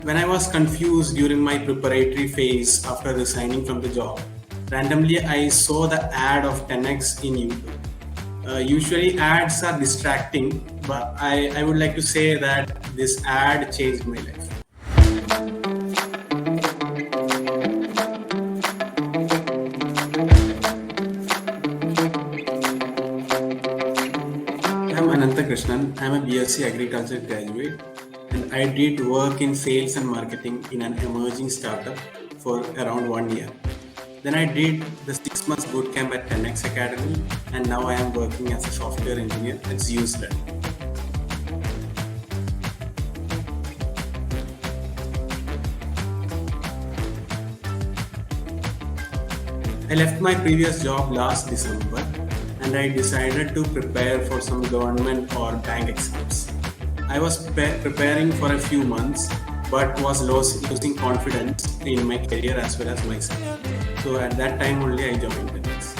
When I was confused during my preparatory phase after resigning from the job, randomly I saw the ad of 10x in YouTube. Usually ads are distracting, but I would like to say that this ad changed my life. I'm Anantha Krishnan. I'm a BSc Agriculture graduate and I did work in sales and marketing in an emerging startup for around 1 year. Then I did the 6 months bootcamp at 10x Academy and now I am working as a software engineer at Zeus Learning. I left my previous job last December and I decided to prepare for some government or bank exams. I was preparing for a few months but was losing confidence in my career as well as myself. So at that time only I joined this.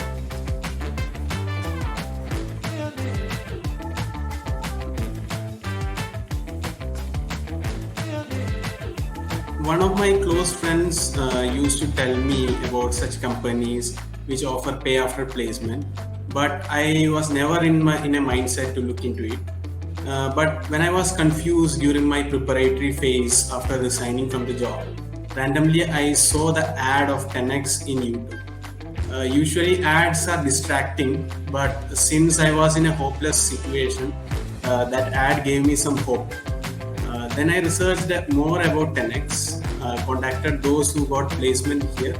One of my close friends used to tell me about such companies which offer pay after placement, but I was never in a mindset to look into it. But when I was confused during my preparatory phase after resigning from the job, randomly I saw the ad of 10x in YouTube. Usually ads are distracting, but since I was in a hopeless situation, that ad gave me some hope. Then I researched more about 10x, contacted those who got placement here,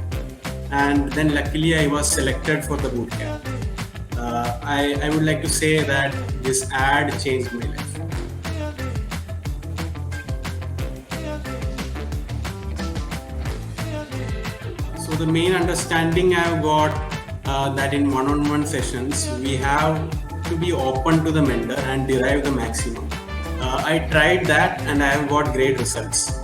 and then luckily I was selected for the bootcamp. I would like to say that this ad changed my life. So the main understanding I've got that in one-on-one sessions, we have to be open to the mentor and derive the maximum. I tried that and I have got great results.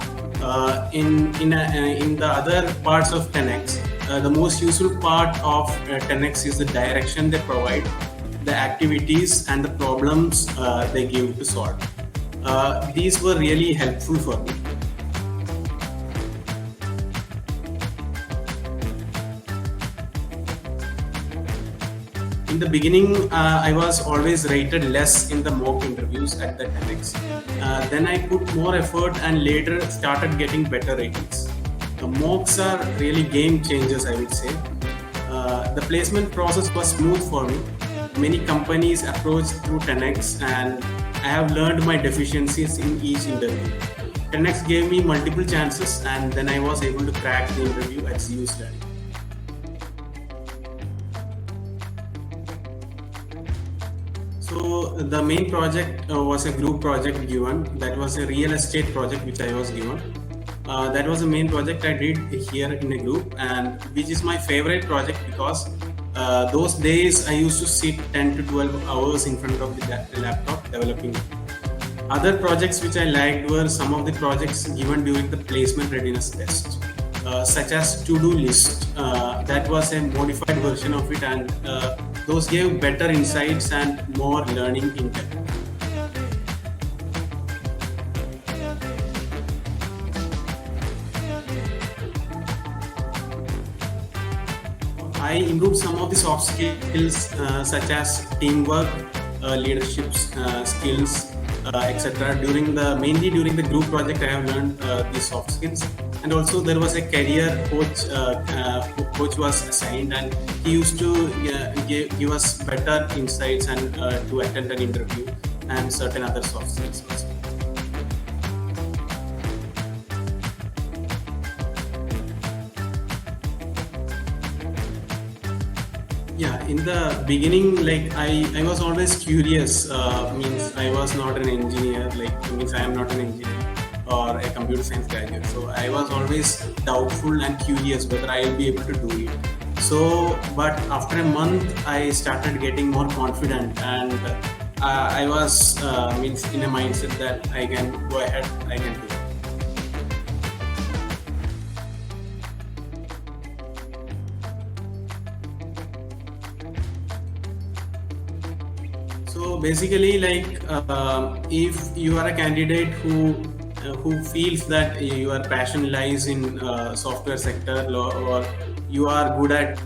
In the other parts of 10x, the most useful part of 10x is the direction they provide, the activities and the problems they give to solve. These were really helpful for me. In the beginning, I was always rated less in the mock interviews at the 10x. Then I put more effort and later started getting better ratings. The mocks are really game changers, I would say. The placement process was smooth for me. Many companies approached through 10x and I have learned my deficiencies in each interview. 10x gave me multiple chances and then I was able to crack the interview at Zeus Learning. So the main project was a group project given. That was a real estate project which I was given. That was the main project I did here in a group, and which is my favorite project because those days I used to sit 10 to 12 hours in front of the laptop developing it. Other projects which I liked were some of the projects given during the placement readiness test, such as to-do list. That was a modified version of it, and those gave better insights and more learning intent. I improved some of the soft skills such as teamwork, leadership skills, etc. Mainly during the group project, I have learned these soft skills. And also there was a career coach. Coach was assigned, and he used to give us better insights and to attend an interview and certain other soft skills also. Yeah, in the beginning, like I was always curious. Means I was not an engineer. Means I am not an engineer or a computer science graduate. So I was always doubtful and curious whether I will be able to do it. So, but after a month, I started getting more confident, and I was means in a mindset that I can go ahead, I can do it. So basically, if you are a candidate who who feels that your passion lies in software sector, or you are good at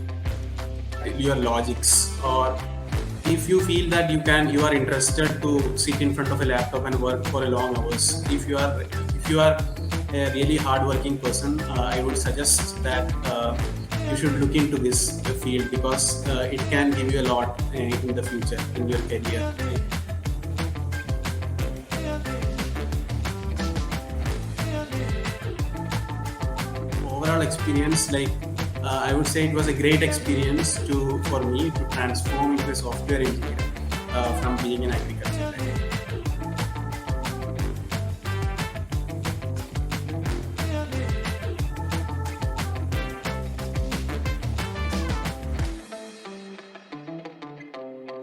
your logics, or if you feel that you are interested to sit in front of a laptop and work for a long hours, if you are a really hardworking person, I would suggest that you should look into this field, because it can give you a lot in the future in your career. Overall experience, like I would say it was a great experience for me to transform into a software engineer from being an agriculture.